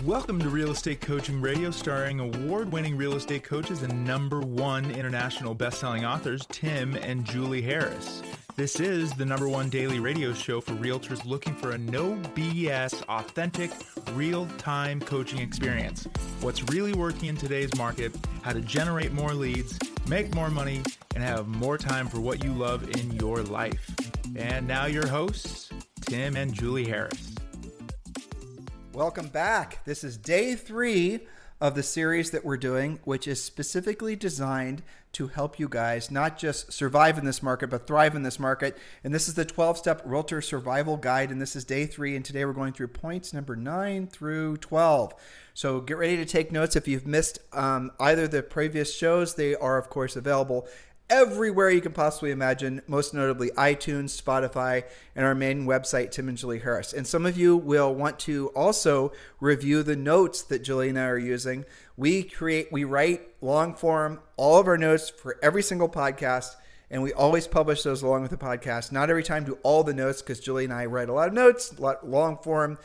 Welcome to Real Estate Coaching Radio, starring award-winning real estate coaches and #1 international best-selling authors, Tim and Julie Harris. This is the #1 daily radio show for realtors looking for a no BS, authentic, real-time coaching experience. What's really working in today's market, how to generate more leads, make more money, and have more time for what you love in your life. And now your hosts, Tim and Julie Harris. Welcome back. This is day 3 of the series that we're doing, which is specifically designed to help you guys not just survive in this market, but thrive in this market. And this is the 12-step Realtor Survival Guide, and this is day 3. And today we're going through points number 9 through 12. So get ready to take notes. If you've missed either the previous shows, they are, of course, available everywhere you can possibly imagine, most notably iTunes, Spotify, and our main website, Tim and Julie Harris. And some of you will want to also review the notes that Julie and I are using. We write long form, all of our notes for every single podcast, and we always publish those along with the podcast. Not every time do all the notes, because Julie and I write a lot of notes, long form.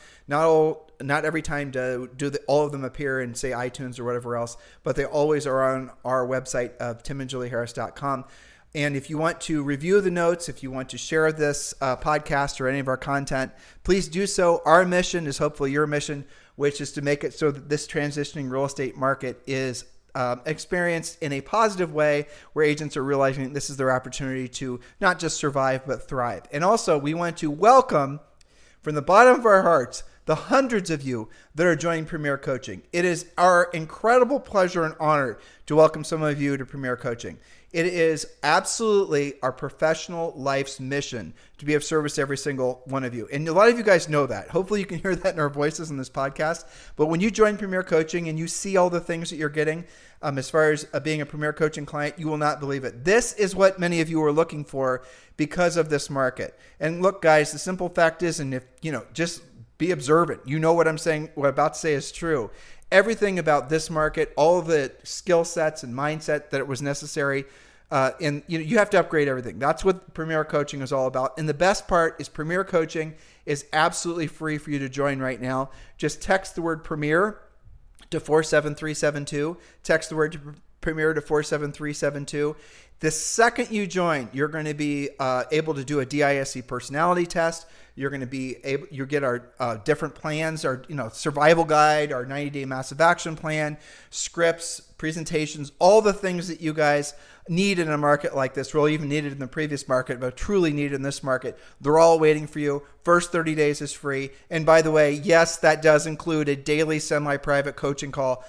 Not every time do all of them appear in, say, iTunes or whatever else, but they always are on our website of timandjulieharris.com. And if you want to review the notes, if you want to share this podcast or any of our content, please do so. Our mission is hopefully your mission, which is to make it so that this transitioning real estate market is experienced in a positive way, where agents are realizing that this is their opportunity to not just survive, but thrive. And also, we want to welcome from the bottom of our hearts the hundreds of you that are joining Premier Coaching. It is our incredible pleasure and honor to welcome some of you to Premier Coaching. It is absolutely our professional life's mission to be of service to every single one of you. And a lot of you guys know that. Hopefully you can hear that in our voices in this podcast. But when you join Premier Coaching and you see all the things that you're getting as far as being a Premier Coaching client, you will not believe it. This is what many of you are looking for because of this market. And look, guys, the simple fact is, and if just be observant. You know what I'm saying, what I'm about to say is true. Everything about this market, all of the skill sets and mindset that it was necessary, and you have to upgrade everything. That's what Premier Coaching is all about. And the best part is Premier Coaching is absolutely free for you to join right now. Just text the word Premier to 47372. Text the word Premier to 47372. The second you join, you're going to be able to do a DISC personality test. You're going to be able, you get our different plans, our survival guide, our 90-day massive action plan, scripts, presentations, all the things that you guys need in a market like this, really even needed in the previous market, but truly needed in this market. They're all waiting for you. First 30 days is free. And by the way, yes, that does include a daily semi-private coaching call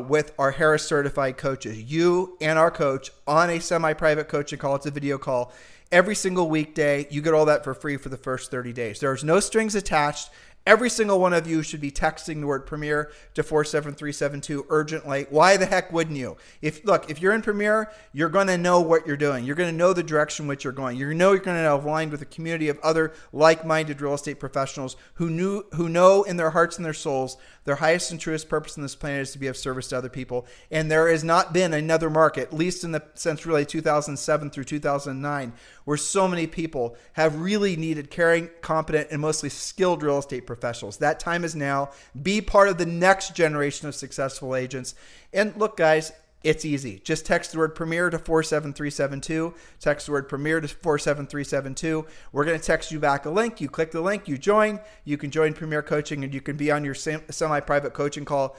with our Harris certified coaches. You and our coach on a semi-private coaching call. It's a video call. Every single weekday, you get all that for free for the first 30 days. There's no strings attached. Every single one of you should be texting the word Premier to 47372 urgently. Why the heck wouldn't you? If you're in Premier, you're going to know what you're doing. You're going to know the direction which you're going. You're going to align with a community of other like-minded real estate professionals who know in their hearts and their souls their highest and truest purpose on this planet is to be of service to other people. And there has not been another market, at least since really 2007 through 2009, where so many people have really needed caring, competent, and mostly skilled real estate professionals. That time is now. Be part of the next generation of successful agents. And look, guys, it's easy. Just text the word Premier to 47372. Text the word Premier to 47372. We're going to text you back a link. You click the link, you join. You can join Premier Coaching, and you can be on your semi-private coaching call.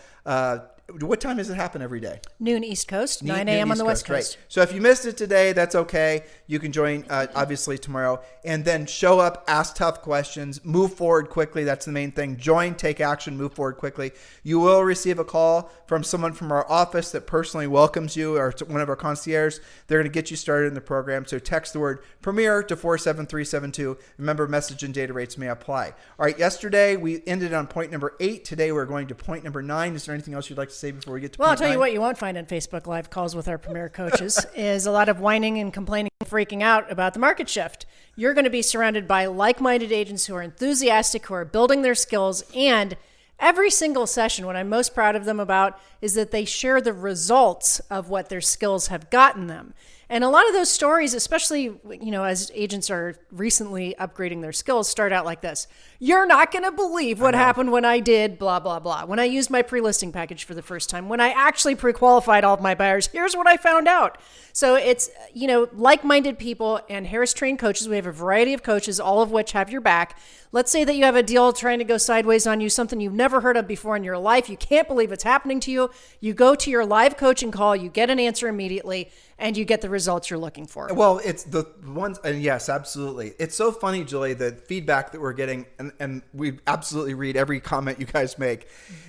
What time does it happen every day? Noon East Coast, 9 a.m. on the West Coast. Right. So if you missed it today, that's okay. You can join obviously tomorrow, and then show up, ask tough questions, move forward quickly. That's the main thing. Join, take action, move forward quickly. You will receive a call from someone from our office that personally welcomes you, or one of our concierges. They're going to get you started in the program. So text the word Premier to 47372. Remember, message and data rates may apply. All right, yesterday we ended on point number 8. Today we're going to point number 9. Is there anything else you'd like to say before we get to Well, I'll tell you what you won't find on Facebook Live calls with our Premier coaches is a lot of whining and complaining and freaking out about the market shift. You're going to be surrounded by like-minded agents who are enthusiastic, who are building their skills, and every single session, what I'm most proud of them about is that they share the results of what their skills have gotten them. And a lot of those stories, especially, as agents are recently upgrading their skills, start out like this. You're not going to believe what happened when I did blah, blah, blah. When I used my pre-listing package for the first time, when I actually pre-qualified all of my buyers, here's what I found out. So it's, like-minded people and Harris trained coaches. We have a variety of coaches, all of which have your back. Let's say that you have a deal trying to go sideways on you, something you've never heard of before in your life. You can't believe it's happening to you. You go to your live coaching call, you get an answer immediately, and you get the results you're looking for. Well, it's the ones, and yes, absolutely. It's so funny, Julie, the feedback that we're getting, and we absolutely read every comment you guys make.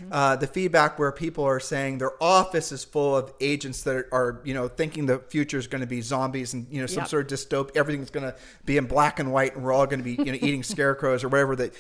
The feedback where people are saying their office is full of agents that are thinking the future is going to be zombies and some sort of dystopia. Everything's going to be in black and white, and we're all going to be eating scarecrows or whatever. That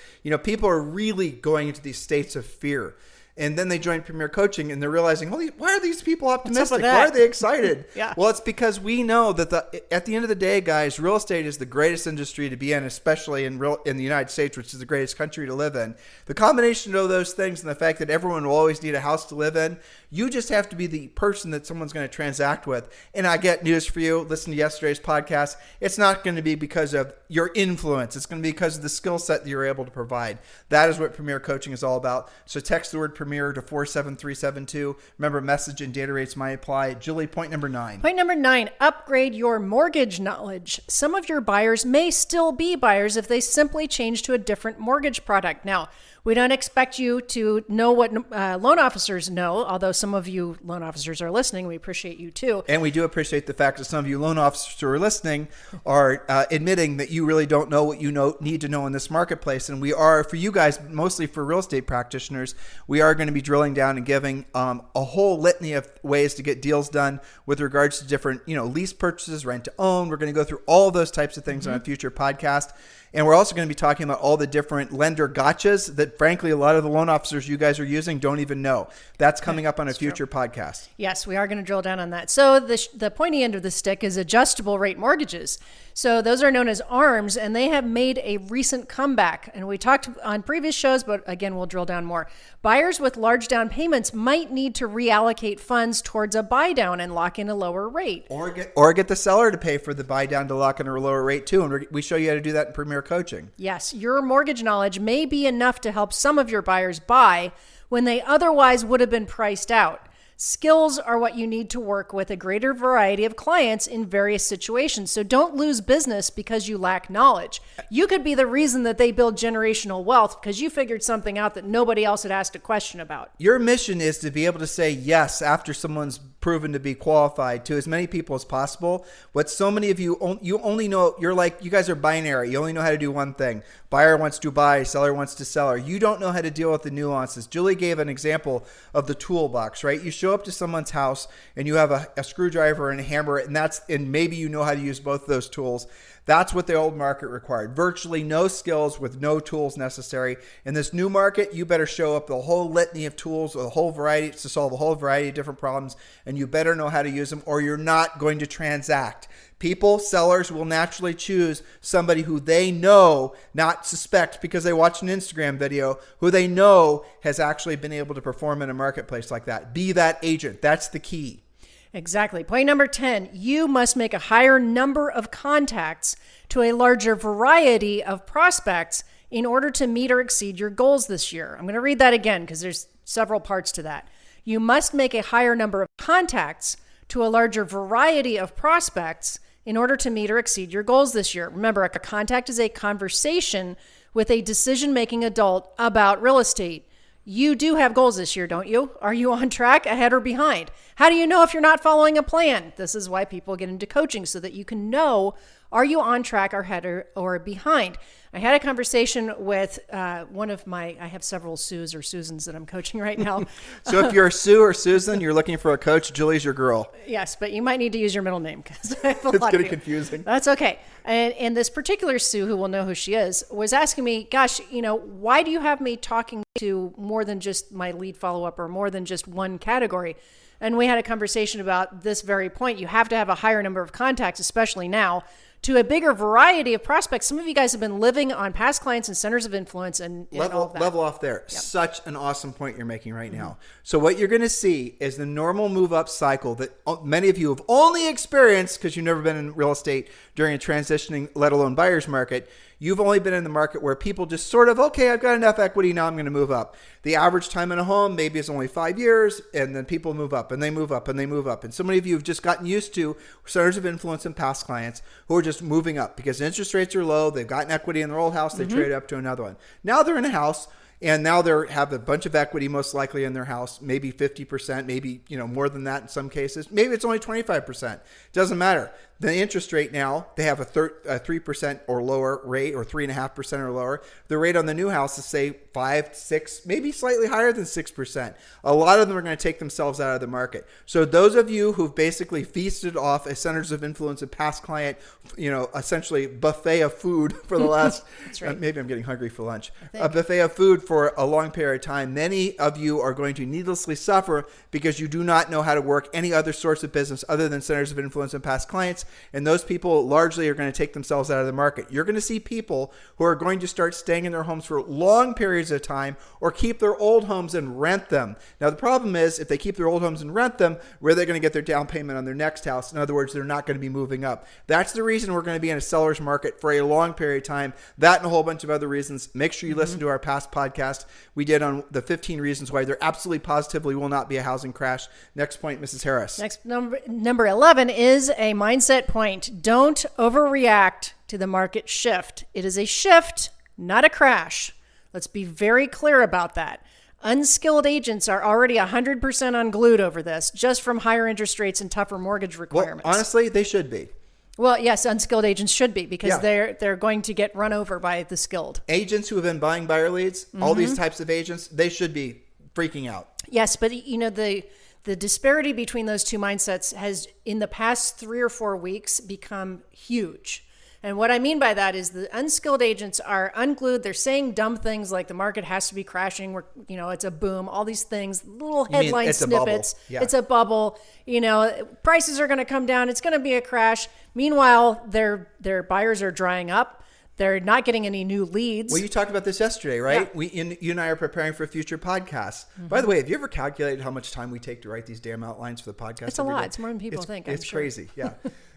people are really going into these states of fear. And then they join Premier Coaching and they're realizing, holy, why are these people optimistic? Why are they excited? Yeah. Well, it's because we know that at the end of the day, guys, real estate is the greatest industry to be in, especially in the United States, which is the greatest country to live in. The combination of those things and the fact that everyone will always need a house to live in, you just have to be the person that someone's going to transact with. And I get news for you. Listen to yesterday's podcast. It's not going to be because of your influence. It's going to be because of the skill set that you're able to provide. That is what Premier Coaching is all about. So text the word Premier to 47372. Remember, message and data rates might apply. Julie, point number 9. Point number 9, upgrade your mortgage knowledge. Some of your buyers may still be buyers if they simply change to a different mortgage product. Now, we don't expect you to know what loan officers know, although some of you loan officers are listening. We appreciate you too. And we do appreciate the fact that some of you loan officers who are listening are admitting that you really don't know what you need to know in this marketplace. And we are, for you guys, mostly for real estate practitioners, we are going to be drilling down and giving a whole litany of ways to get deals done with regards to different, lease purchases, rent to own. We're going to go through all of those types of things on a future podcast. And we're also going to be talking about all the different lender gotchas that, frankly, a lot of the loan officers you guys are using don't even know. That's coming up on a future podcast. Yes, we are going to drill down on that. So the pointy end of the stick is adjustable rate mortgages. So those are known as ARMs, and they have made a recent comeback. And we talked on previous shows, but again, we'll drill down more. Buyers with large down payments might need to reallocate funds towards a buy down and lock in a lower rate. Or get the seller to pay for the buy down to lock in a lower rate too. And we show you how to do that in Premier Coaching. Yes, your mortgage knowledge may be enough to help some of your buyers buy when they otherwise would have been priced out. Skills are what you need to work with a greater variety of clients in various situations. So don't lose business because you lack knowledge. You could be the reason that they build generational wealth because you figured something out that nobody else had asked a question about. Your mission is to be able to say yes after someone's proven to be qualified to as many people as possible. What so many of you only know, you guys are binary. You only know how to do one thing. Buyer wants to buy, seller wants to sell. You don't know how to deal with the nuances. Julie gave an example of the toolbox, right? You show up to someone's house and you have a screwdriver and a hammer, and maybe you know how to use both of those tools. That's what the old market required. Virtually no skills with no tools necessary. In this new market, you better show up with a whole litany of tools, a whole variety to solve a whole variety of different problems, and you better know how to use them or you're not going to transact. Sellers will naturally choose somebody who they know, not suspect because they watched an Instagram video, who they know has actually been able to perform in a marketplace like that. Be that agent. That's the key. Exactly. Point number 10, you must make a higher number of contacts to a larger variety of prospects in order to meet or exceed your goals this year. I'm going to read that again because there's several parts to that. You must make a higher number of contacts to a larger variety of prospects in order to meet or exceed your goals this year. Remember, a contact is a conversation with a decision-making adult about real estate. You do have goals this year, don't you? Are you on track, ahead, or behind? How do you know if you're not following a plan? This is why people get into coaching, so that you can know, are you on track, or ahead, or behind? I had a conversation with I have several Sues or Susans that I'm coaching right now. So if you're a Sue or Susan, you're looking for a coach, Julie's your girl. Yes, but you might need to use your middle name because I have a it's lot getting confusing. That's okay. And this particular Sue, who will know who she is, was asking me, gosh, why do you have me talking to more than just my lead follow-up or more than just one category? And we had a conversation about this very point. You have to have a higher number of contacts, especially now, to a bigger variety of prospects. Some of you guys have been living building on past clients and centers of influence and all of that. Level off there. Yep. Such an awesome point you're making right now. So what you're going to see is the normal move up cycle that many of you have only experienced because you've never been in real estate during a transitioning, let alone buyer's market. You've only been in the market where people just sort of, okay, I've got enough equity, now I'm going to move up. The average time in a home maybe is only 5 years, and then people move up and they move up and they move up. And so many of you have just gotten used to centers of influence and past clients who are just moving up because interest rates are low, they've gotten equity in their old house, they trade up to another one. Now they're in a house, and now they have a bunch of equity most likely in their house, maybe 50%, maybe more than that in some cases. Maybe it's only 25%. Doesn't matter. The interest rate now, they have a 3% or lower rate, or 3.5% or lower. The rate on the new house is say 5, 6, maybe slightly higher than 6%. A lot of them are going to take themselves out of the market. So those of you who've basically feasted off a centers of influence and past client, essentially buffet of food for the last, That's right. Maybe I'm getting hungry for lunch, a buffet of food for a long period of time. Many of you are going to needlessly suffer because you do not know how to work any other source of business other than centers of influence and past clients. And those people largely are going to take themselves out of the market. You're going to see people who are going to start staying in their homes for long periods of time or keep their old homes and rent them. Now, the problem is if they keep their old homes and rent them, where are they going to get their down payment on their next house? In other words, they're not going to be moving up. That's the reason we're going to be in a seller's market for a long period of time. That and a whole bunch of other reasons. Make sure you listen to our past podcast we did on the 15 reasons why there absolutely positively will not be a housing crash. Next point, Mrs. Harris. Next, number 11 is a mindset point. Don't overreact to the market shift. It is a shift, not a crash. Let's be very clear about that. Unskilled agents are already 100% unglued over this, just from higher interest rates and tougher mortgage requirements. Well, honestly, they should be. Well, yes, unskilled agents should be because they're going to get run over by the skilled. Agents who have been buying buyer leads, all these types of agents, they should be freaking out. Yes, but the disparity between those two mindsets has, in the past 3 or 4 weeks, become huge. And what I mean by that is the unskilled agents are unglued. They're saying dumb things like the market has to be crashing, it's a boom, all these things, little headline snippets. Yeah. It's a bubble. Prices are going to come down. It's going to be a crash. Meanwhile, their buyers are drying up. They're not getting any new leads. Well, you talked about this yesterday, right? Yeah. You and I are preparing for future podcasts. By the way, have you ever calculated how much time we take to write these damn outlines for the podcast? It's a lot. It's more than people think. It's crazy. Yeah.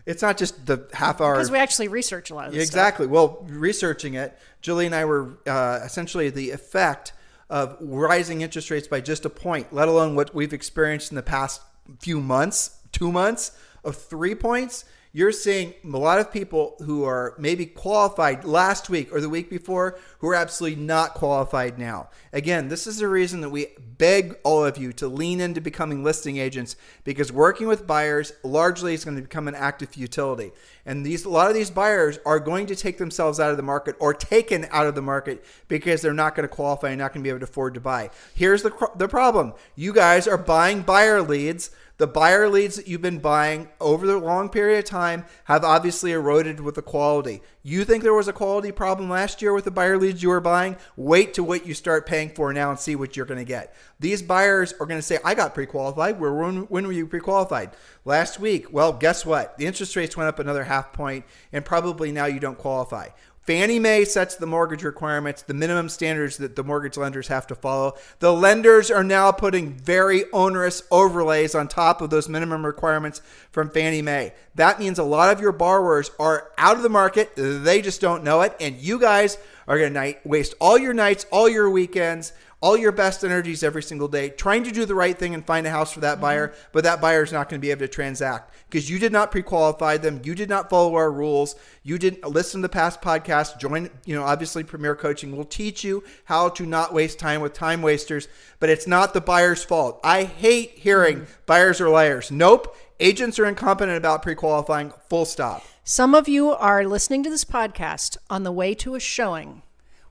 It's not just the half hour. Because we actually research a lot of this Exactly. stuff. Well, researching it, Julie and I were essentially the effect of rising interest rates by just a point, let alone what we've experienced in the past few months, 2 months of 3 points. You're seeing a lot of people who are maybe qualified last week or the week before who are absolutely not qualified now. Again, this is the reason that we beg all of you to lean into becoming listing agents, because working with buyers largely is going to become an act of futility. And a lot of these buyers are going to take themselves out of the market or taken out of the market because they're not going to qualify and not going to be able to afford to buy. Here's the problem. You guys are buying buyer leads. The buyer leads that you've been buying over the long period of time have obviously eroded with the quality. You think there was a quality problem last year with the buyer leads you were buying? Wait to what you start paying for now and see what you're going to get. These buyers are going to say, I got pre-qualified. When were you pre-qualified? Last week. Well, guess what? The interest rates went up another 0.5 point, and probably now you don't qualify. Fannie Mae sets the mortgage requirements, the minimum standards that the mortgage lenders have to follow. The lenders are now putting very onerous overlays on top of those minimum requirements from Fannie Mae. That means a lot of your borrowers are out of the market. They just don't know it. And you guys are going to waste all your nights, all your weekends, all your best energies every single day trying to do the right thing and find a house for that buyer, but that buyer is not going to be able to transact because you did not pre-qualify them. You did not follow our rules. You didn't listen to the past podcasts. Join, obviously Premier Coaching will teach you how to not waste time with time wasters, but it's not the buyer's fault. I hate hearing buyers are liars. Nope. Agents are incompetent about pre-qualifying, full stop. Some of you are listening to this podcast on the way to a showing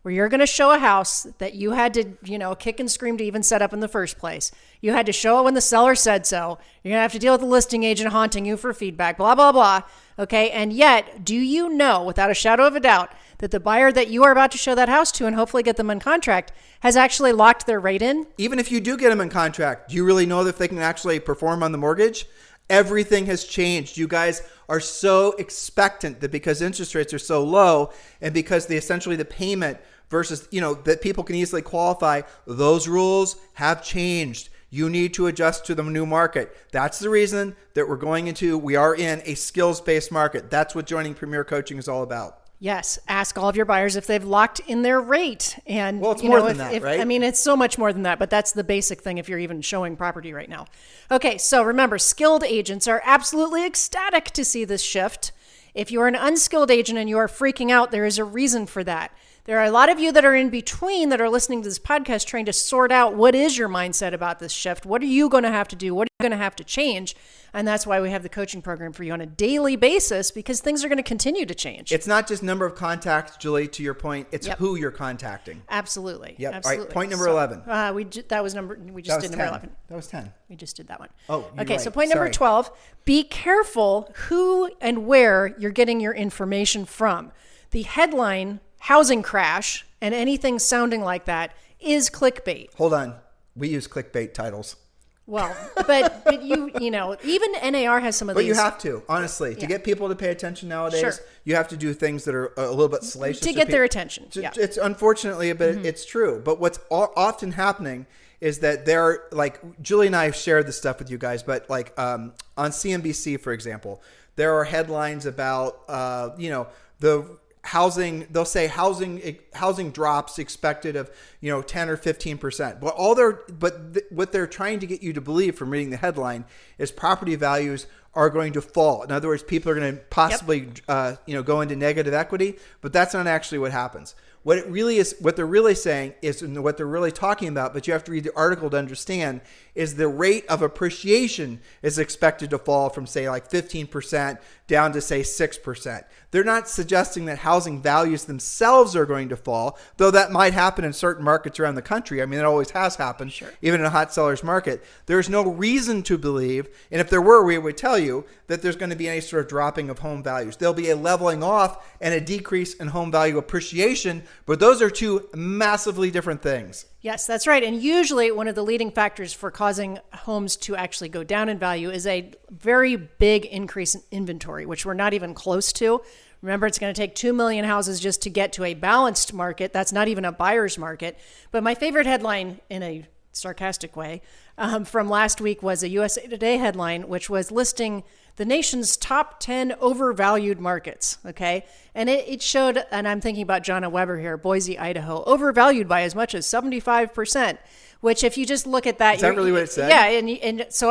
where you're going to show a house that you had to, kick and scream to even set up in the first place. You had to show it when the seller said so. You're going to have to deal with the listing agent haunting you for feedback, blah, blah, blah. Okay. And yet, do you know without a shadow of a doubt that the buyer that you are about to show that house to and hopefully get them in contract has actually locked their rate in? Even if you do get them in contract, do you really know if they can actually perform on the mortgage? Everything has changed. You guys are so expectant that because interest rates are so low and because essentially the payment versus, that people can easily qualify, those rules have changed. You need to adjust to the new market. That's the reason that we are in a skills-based market. That's what joining Premier Coaching is all about. Yes. Ask all of your buyers if they've locked in their rate. And well, it's more than that, right? I mean, it's so much more than that, but that's the basic thing if you're even showing property right now. Okay. So remember, skilled agents are absolutely ecstatic to see this shift. If you're an unskilled agent and you are freaking out, there is a reason for that. There are a lot of you that are in between that are listening to this podcast trying to sort out what is your mindset about this shift. What are you going to have to do? What are you going to have to change? And that's why we have the coaching program for you on a daily basis, because things are going to continue to change. It's not just number of contacts, Julie, to your point. It's who you're contacting. Absolutely. Yep. Absolutely. All right, point number 11. We just did number 11. That was 10. We just did that one. Oh, you're okay. right. So point number 12, be careful who and where you're getting your information from. The headline, housing crash, and anything sounding like that is clickbait. Hold on. We use clickbait titles. Well, but you even NAR has some of these. But you have to, honestly, to get people to pay attention nowadays, Sure. You have to do things that are a little bit salacious. To get their attention. Yeah. It's unfortunately, but it's true. But what's often happening is that Julie and I have shared this stuff with you guys, but on CNBC, for example, there are headlines about, the housing, they'll say housing drops expected of 10 or 15%. But what they're trying to get you to believe from reading the headline is property values are going to fall. In other words, people are going to possibly go into negative equity, but that's not actually what happens. What it really is, what they're really saying is, and what they're really talking about, but you have to read the article to understand, is the rate of appreciation is expected to fall from, say, like 15% down to, say, 6%. They're not suggesting that housing values themselves are going to fall, though that might happen in certain markets around the country. I mean, it always has happened, Sure. Even in a hot seller's market. There's no reason to believe, and if there were, we would tell you, that there's going to be any sort of dropping of home values. There'll be a leveling off and a decrease in home value appreciation, but those are two massively different things. Yes, that's right. And usually one of the leading factors for causing homes to actually go down in value is a very big increase in inventory, which we're not even close to. Remember, it's going to take 2 million houses just to get to a balanced market. That's not even a buyer's market. But my favorite headline, in a sarcastic way, from last week was a USA Today headline, which was listing the nation's top 10 overvalued markets. Okay. And it showed, and I'm thinking about Jonna Weber here, Boise, Idaho, overvalued by as much as 75%, which if you just look at that. Is that really what it said? Yeah. And so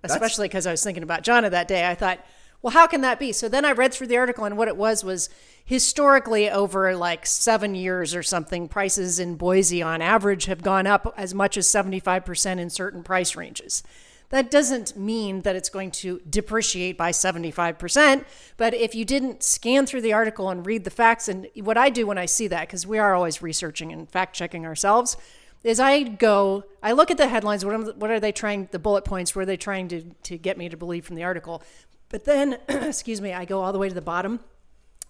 especially because I was thinking about Jonna that day, I thought, well, how can that be? So then I read through the article, and what it was historically over like 7 years or something, prices in Boise on average have gone up as much as 75% in certain price ranges. That doesn't mean that it's going to depreciate by 75%, but if you didn't scan through the article and read the facts, and what I do when I see that, because we are always researching and fact checking ourselves, is I look at the headlines, what are they trying, the bullet points, what are they trying to get me to believe from the article? But then, I go all the way to the bottom,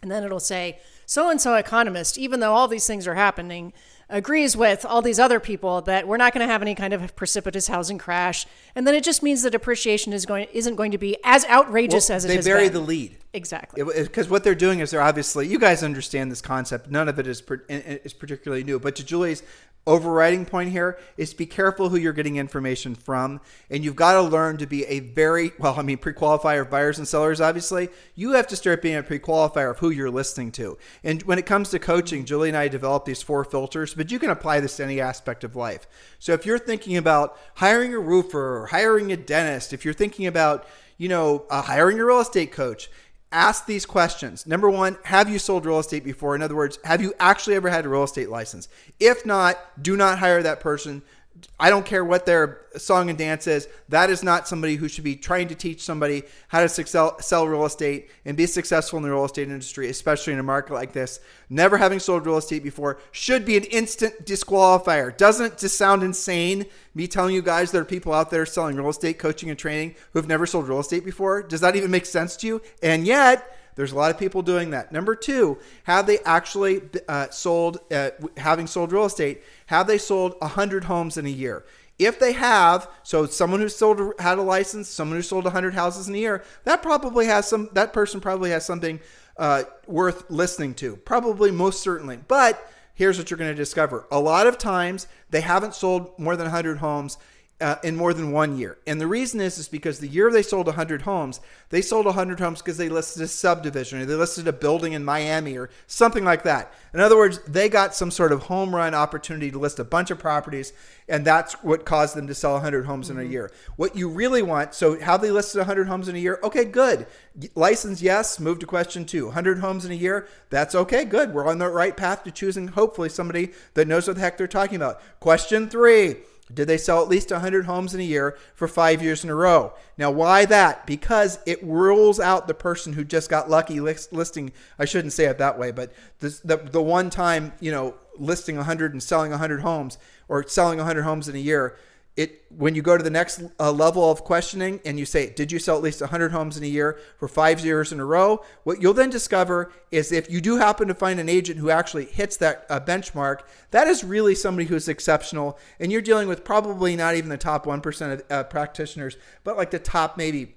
and then it'll say, so-and-so economist, even though all these things are happening, agrees with all these other people that we're not going to have any kind of precipitous housing crash. And then it just means that depreciation isn't going to be as outrageous as it has been. They bury the lead. Exactly. Because what they're doing is they're obviously, you guys understand this concept. None of it is particularly new. But to Julie's overriding point here is be careful who you're getting information from. And you've got to learn to be pre-qualifier of buyers and sellers, obviously. You have to start being a pre-qualifier of who you're listening to. And when it comes to coaching, Julie and I developed these 4 filters, but you can apply this to any aspect of life. So if you're thinking about hiring a roofer or hiring a dentist, if you're thinking about, hiring a real estate coach, ask these questions. Number 1, have you sold real estate before? In other words, have you actually ever had a real estate license? If not, do not hire that person. I don't care what their song and dance is. That is not somebody who should be trying to teach somebody how to sell real estate and be successful in the real estate industry, especially in a market like this. Never having sold real estate before should be an instant disqualifier. Doesn't it just sound insane, me telling you guys there are people out there selling real estate coaching and training who have never sold real estate before? Does that even make sense to you? And yet, there's a lot of people doing that. Number 2, have they actually having sold real estate, have they sold 100 homes in a year? If they have, so someone who had a license, someone who sold 100 houses in a year, that person probably has something worth listening to. Probably, most certainly. But here's what you're going to discover. A lot of times they haven't sold more than 100 homes in more than 1 year. And the reason is because the year they sold 100 homes, they sold 100 homes because they listed a subdivision or they listed a building in Miami or something like that. In other words, they got some sort of home run opportunity to list a bunch of properties, and that's what caused them to sell 100 homes in a year. What you really want, so how they listed 100 homes in a year? Okay, good. License, yes. Move to question 2. 100 homes in a year? That's okay, good. We're on the right path to choosing, hopefully, somebody that knows what the heck they're talking about. Question 3. Did they sell at least 100 homes in a year for 5 years in a row? Now, why that? Because it rules out the person who just got lucky listing. I shouldn't say it that way, but the one time, listing 100 and selling 100 homes or selling 100 homes in a year. When you go to the next level of questioning and you say, did you sell at least 100 homes in a year for 5 years in a row? What you'll then discover is if you do happen to find an agent who actually hits that benchmark, that is really somebody who's exceptional. And you're dealing with probably not even the top 1% of practitioners, but like the top maybe,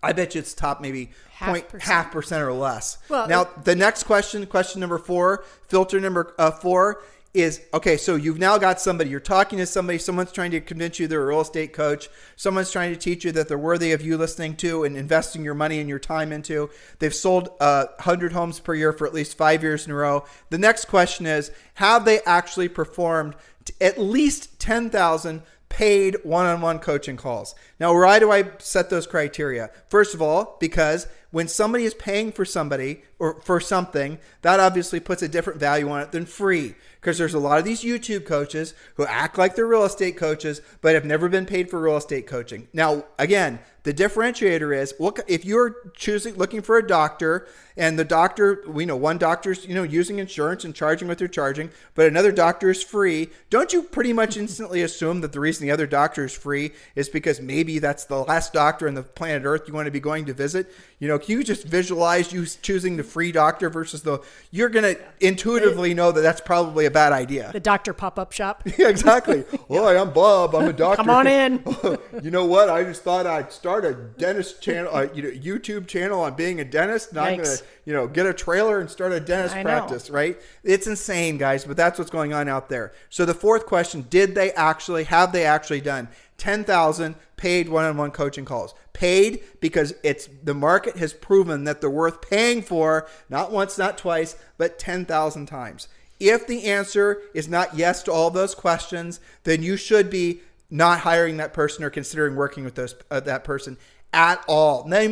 I bet you it's top maybe 0.5% or less. Well, now, the next question number 4, filter number 4, is, okay, so you've now got somebody, you're talking to somebody, someone's trying to convince you they're a real estate coach, someone's trying to teach you that they're worthy of you listening to and investing your money and your time into. They've sold 100 homes per year for at least 5 years in a row. The next question is, have they actually performed at least 10,000 paid one-on-one coaching calls? Now, why do I set those criteria? First of all, because when somebody is paying for somebody or for something, that obviously puts a different value on it than free. Because there's a lot of these YouTube coaches who act like they're real estate coaches, but have never been paid for real estate coaching. Now, again, the differentiator is, if you're looking for a doctor, and the doctor, we know one doctor's, using insurance and charging what they're charging, but another doctor is free, don't you pretty much instantly assume that the reason the other doctor is free is because maybe that's the last doctor on the planet Earth you want to be going to visit? Can you just visualize you choosing the free doctor versus you're going to intuitively know that that's probably a bad idea. The doctor pop-up shop. Yeah, exactly. Hi, I'm Bob. I'm a doctor. Come on in. You know what? I just thought I'd start a dentist channel, YouTube channel on being a dentist. Now I'm going to, get a trailer and start a dentist practice, right? It's insane, guys, but that's what's going on out there. So the fourth question, have they actually done 10,000 paid one-on-one coaching calls? Paid because the market has proven that they're worth paying for, not once, not twice, but 10,000 times. If the answer is not yes to all those questions, then you should be not hiring that person or considering working with that person at all. Now, they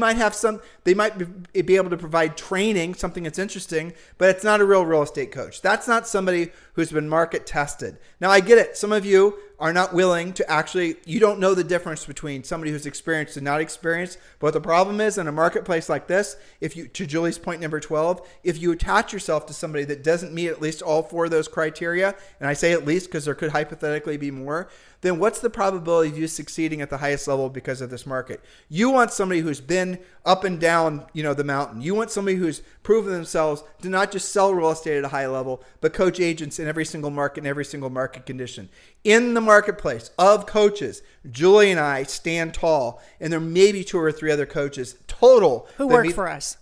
might be able to provide training, something that's interesting, but it's not a real estate coach. That's not somebody who's been market tested. Now, I get it. Some of you are not willing to you don't know the difference between somebody who's experienced and not experienced. But the problem is, in a marketplace like this, to Julie's point number 12, if you attach yourself to somebody that doesn't meet at least all 4 of those criteria, and I say at least because there could hypothetically be more, then what's the probability of you succeeding at the highest level because of this market? You want somebody who's been up and down, the mountain. You want somebody who's proven themselves to not just sell real estate at a high level, but coach agents in every single market and every single market condition. In the marketplace of coaches, Julie and I stand tall, and there may be 2 or 3 other coaches total who work for us.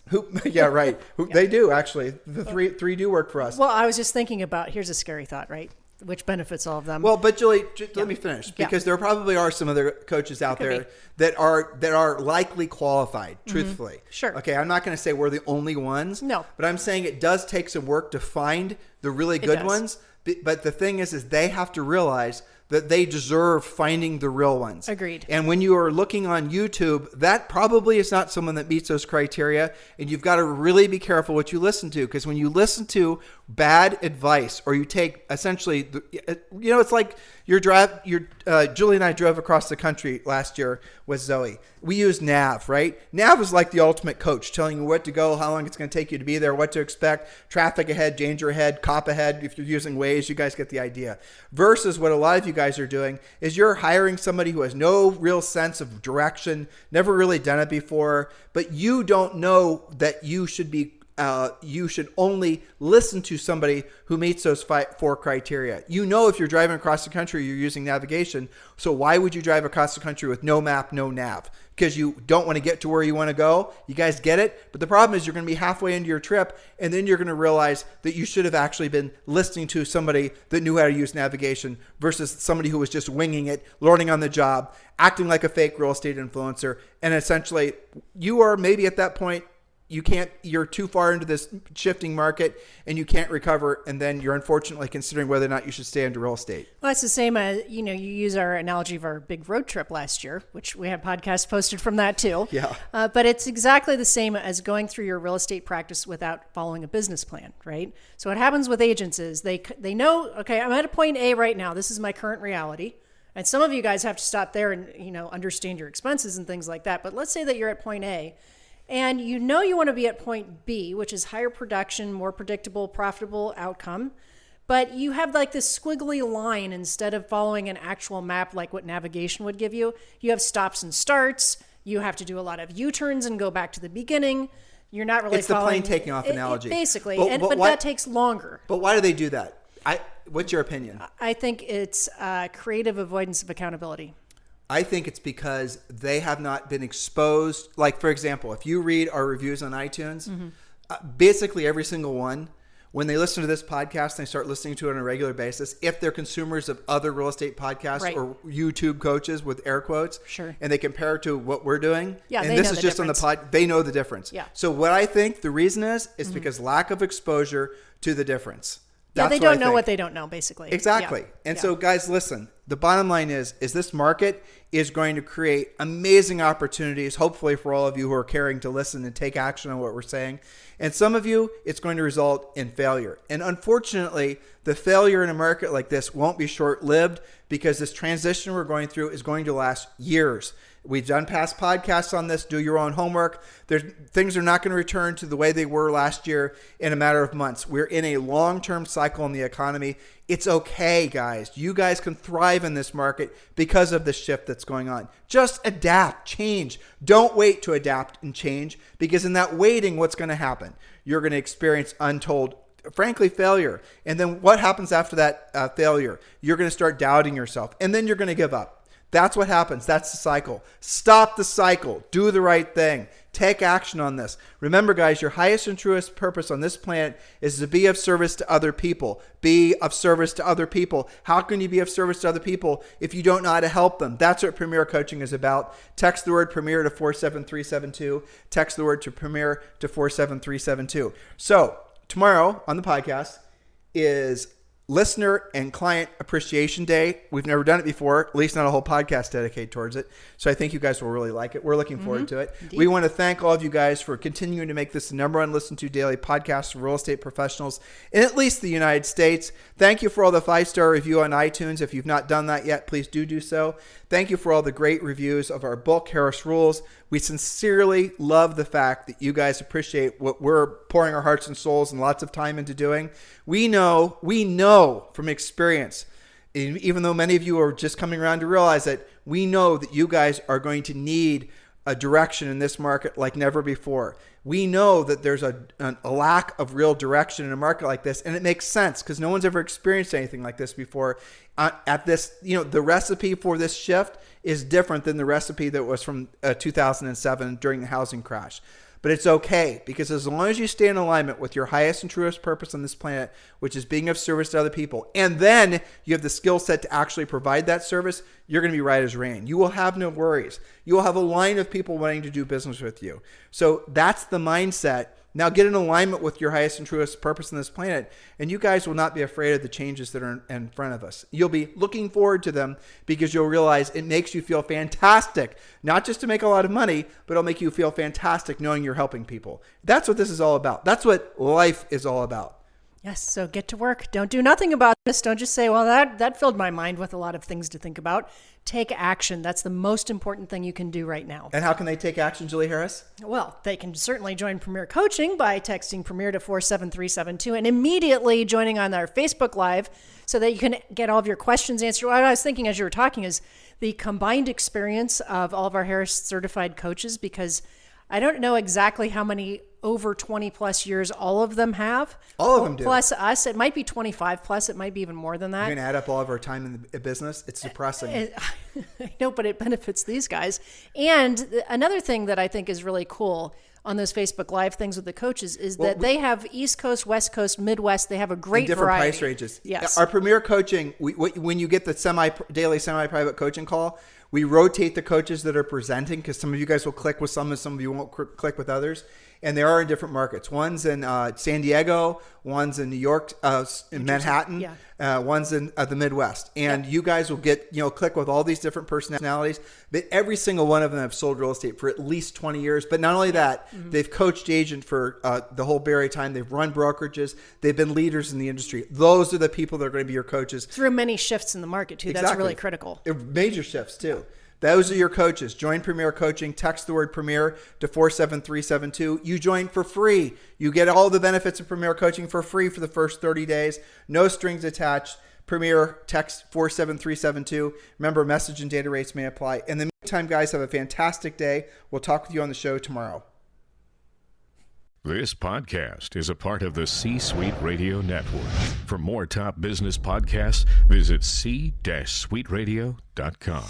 Yeah, right. They do actually. The three do work for us. Well, I was just thinking about, here's a scary thought, right? Which benefits all of them. Well, but Julie, let me finish, because there probably are some other coaches out there that are likely qualified, truthfully. Sure. Okay, I'm not going to say we're the only ones. No. But I'm saying it does take some work to find the really good ones. But the thing is they have to realize that they deserve finding the real ones. Agreed. And when you are looking on YouTube, that probably is not someone that meets those criteria. And you've got to really be careful what you listen to, because when you listen to bad advice, or you take essentially, it's like Julie and I drove across the country last year with Zoe. We used Nav, right? Nav is like the ultimate coach, telling you what to go, how long it's going to take you to be there, what to expect, traffic ahead, danger ahead, cop ahead. If you're using Waze, you guys get the idea. Versus what a lot of you guys are doing is you're hiring somebody who has no real sense of direction, never really done it before, but you don't know that you should be you should only listen to somebody who meets those 4 criteria. You know, if you're driving across the country, you're using navigation. So why would you drive across the country with no map, no nav? Because you don't want to get to where you want to go. You guys get it? But the problem is you're going to be halfway into your trip, and then you're going to realize that you should have actually been listening to somebody that knew how to use navigation versus somebody who was just winging it, learning on the job, acting like a fake real estate influencer. And essentially, you are maybe at that point, you're too far into this shifting market and you can't recover. And then you're unfortunately considering whether or not you should stay into real estate. Well, it's the same as, you use our analogy of our big road trip last year, which we have podcasts posted from that too. Yeah. But it's exactly the same as going through your real estate practice without following a business plan, right? So what happens with agents is they know, okay, I'm at a point A right now. This is my current reality. And some of you guys have to stop there and, understand your expenses and things like that. But let's say that you're at point A. And you want to be at point B, which is higher production, more predictable, profitable outcome. But you have like this squiggly line instead of following an actual map like what navigation would give you. You have stops and starts. You have to do a lot of U-turns and go back to the beginning. You're not really It's the following... plane taking off analogy. Basically. But That takes longer. But why do they do that? What's your opinion? I think it's creative avoidance of accountability. I think it's because they have not been exposed. Like, for example, if you read our reviews on iTunes, basically every single one, when they listen to this podcast and they start listening to it on a regular basis, if they're consumers of other real estate podcasts Right. or YouTube coaches with air quotes, Sure. and they compare it to what we're doing, Yeah, and they this know is the just difference. on the pod, they know the difference. Yeah. So what I think the reason is because lack of exposure to the difference. Yeah, That's they don't know I what think. they don't know, basically. Exactly. Yeah. And Yeah. so guys, listen, the bottom line is this market is going to create amazing opportunities, hopefully for all of you who are caring to listen and take action on what we're saying. And some of you, it's going to result in failure. And unfortunately, the failure in a market like this won't be short-lived because this transition we're going through is going to last years. We've done past podcasts on this. Do your own homework. Things are not going to return to the way they were last year in a matter of months. We're in a long-term cycle in the economy. It's okay, guys. You guys can thrive in this market because of the shift that's going on. Just adapt, change. Don't wait to adapt and change because in that waiting, what's going to happen? You're going to experience untold, frankly, failure. And then what happens after that failure? You're going to start doubting yourself and then you're going to give up. That's what happens. That's the cycle. Stop the cycle. Do the right thing. Take action on this. Remember, guys, your highest and truest purpose on this planet is to be of service to other people. Be of service to other people. How can you be of service to other people if you don't know how to help them? That's what Premier Coaching is about. Text the word Premier to 47372. Text the word to Premier to 47372. So tomorrow on the podcast is Listener and Client Appreciation Day. We've never done it before, at least not a whole podcast dedicated towards it. So I think you guys will really like it. We're looking forward to it. Indeed. We want to thank all of you guys for continuing to make this the number one listened to daily podcast for real estate professionals in at least the United States. Thank you for all the 5-star review on iTunes. If you've not done that yet, please do so. Thank you for all the great reviews of our book, Harris Rules. We sincerely love the fact that you guys appreciate what we're pouring our hearts and souls and lots of time into doing. We know from experience, even though many of you are just coming around to realize it, we know that you guys are going to need a direction in this market like never before. We know that there's a lack of real direction in a market like this, and it makes sense because no one's ever experienced anything like this before. The recipe for this shift is different than the recipe that was from 2007 during the housing crash. But it's okay because as long as you stay in alignment with your highest and truest purpose on this planet, which is being of service to other people, and then you have the skill set to actually provide that service, you're going to be right as rain. You will have no worries. You will have a line of people wanting to do business with you. So that's the mindset. Now get in alignment with your highest and truest purpose on this planet, and you guys will not be afraid of the changes that are in front of us. You'll be looking forward to them because you'll realize it makes you feel fantastic, not just to make a lot of money, but it'll make you feel fantastic knowing you're helping people. That's what this is all about. That's what life is all about. Yes, so get to work. Don't do nothing about this. Don't just say, well, that filled my mind with a lot of things to think about. Take action. That's the most important thing you can do right now. And how can they take action, Julie Harris? Well, they can certainly join Premier Coaching by texting Premier to 47372 and immediately joining on our Facebook Live so that you can get all of your questions answered. What I was thinking as you were talking is the combined experience of all of our Harris certified coaches, because I don't know exactly how many over 20 plus years. All of them have. All of them do. Plus us, it might be 25 plus. It might be even more than that. You're going to add up all of our time in the business. It's depressing. I know, but it benefits these guys. And another thing that I think is really cool on those Facebook Live things with the coaches is that they have East Coast, West Coast, Midwest. They have a great different variety. price ranges. Yes. Our Premier Coaching, when you get the daily semi-private coaching call, we rotate the coaches that are presenting because some of you guys will click with some and some of you won't click with others. And they are in different markets. One's in San Diego, one's in New York, in Manhattan, one's in the Midwest. And you guys will get, click with all these different personalities. But every single one of them have sold real estate for at least 20 years. But not only that, they've coached agent for the whole Barry time. They've run brokerages. They've been leaders in the industry. Those are the people that are going to be your coaches. Through many shifts in the market, too. Exactly. That's really critical. Major shifts, too. Those are your coaches. Join Premier Coaching. Text the word Premier to 47372. You join for free. You get all the benefits of Premier Coaching for free for the first 30 days. No strings attached. Premier, text 47372. Remember, message and data rates may apply. In the meantime, guys, have a fantastic day. We'll talk with you on the show tomorrow. This podcast is a part of the C-Suite Radio Network. For more top business podcasts, visit c-suiteradio.com.